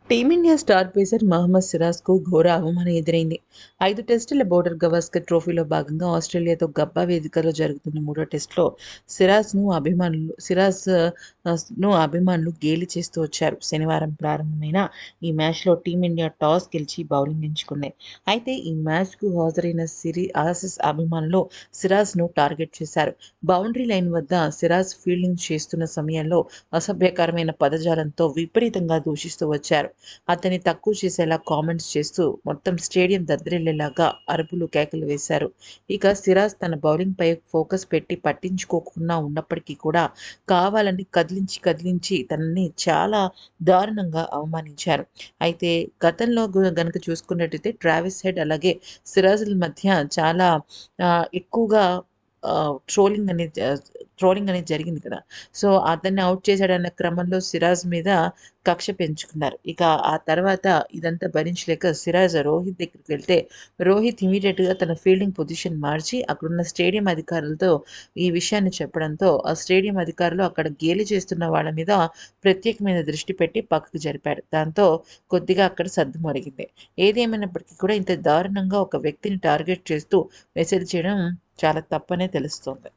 Team India star pacer Mohammed సిరాజ్‌కు ఘోర అవమానం ఎదురైంది. 5 టెస్టుల బోర్డర్ గవాస్కర్ ట్రోఫీలో భాగంగా ఆస్ట్రేలియాతో గబ్బా వేదికగా జరుగుతున్న మూడో టెస్టులో సిరాజ్‌ను అభిమానులు గేలి చేస్తూ వచ్చారు. శనివారం ప్రారంభమైన ఈ మ్యాచ్‌లో టీమిండియా టాస్ గెలిచి బౌలింగ్ ఎంచుకుంది. అయితే ఈ మ్యాచ్‌కు హాజరైన ఆసీస్ అభిమానులు సిరాజ్‌ను టార్గెట్ చేశారు. బౌండరీ లైన్ వద్ద సిరాజ్ ఫీల్డింగ్ చేస్తున్న సమయంలో అసభ్యకరమైన పదజాలంతో విపరీతంగా దూషిస్తూ వచ్చారు. అతన్ని తక్కువ చేసేలా కామెంట్స్ చేస్తూ మొత్తం స్టేడియం దద్దరిల్లేలాగా అరుపులు, కేకలు వేశారు. ఇక సిరాజ్ తన బౌలింగ్‌పై ఫోకస్ పెట్టి పట్టించుకోకుండా ఉన్నప్పటికీ కూడా కావాలని కదిలించి తనని చాలా దారుణంగా అవమానించారు. అయితే గతంలో గనక చూసుకున్నట్టయితే ట్రావిస్ హెడ్ అలాగే సిరాజ్‌ల మధ్య చాలా ఎక్కువగా ట్రోలింగ్ అనేది జరిగింది కదా! సో, అతన్ని ఔట్ చేశాడన్న క్రమంలో సిరాజ్ మీద కక్ష పెంచుకున్నారు. ఇక ఆ తర్వాత ఇదంతా భరించలేక సిరాజ్ రోహిత్ దగ్గరికి వెళ్తే, రోహిత్ ఇమ్మీడియేట్‌గా తన ఫీల్డింగ్ పొజిషన్ మార్చి అక్కడున్న స్టేడియం అధికారులతో ఈ విషయాన్ని చెప్పడంతో, ఆ స్టేడియం అధికారులు అక్కడ గేలి చేస్తున్న వాళ్ళ మీద ప్రత్యేకమైన దృష్టి పెట్టి పక్కకు జరిపారు. దాంతో కొద్దిగా అక్కడ సద్దుమణిగింది. ఏదేమైనప్పటికీ కూడా ఇంత దారుణంగా ఒక వ్యక్తిని టార్గెట్ చేస్తూ మెసేజ్ చేయడం చాలా తప్పనే తెలుస్తోంది.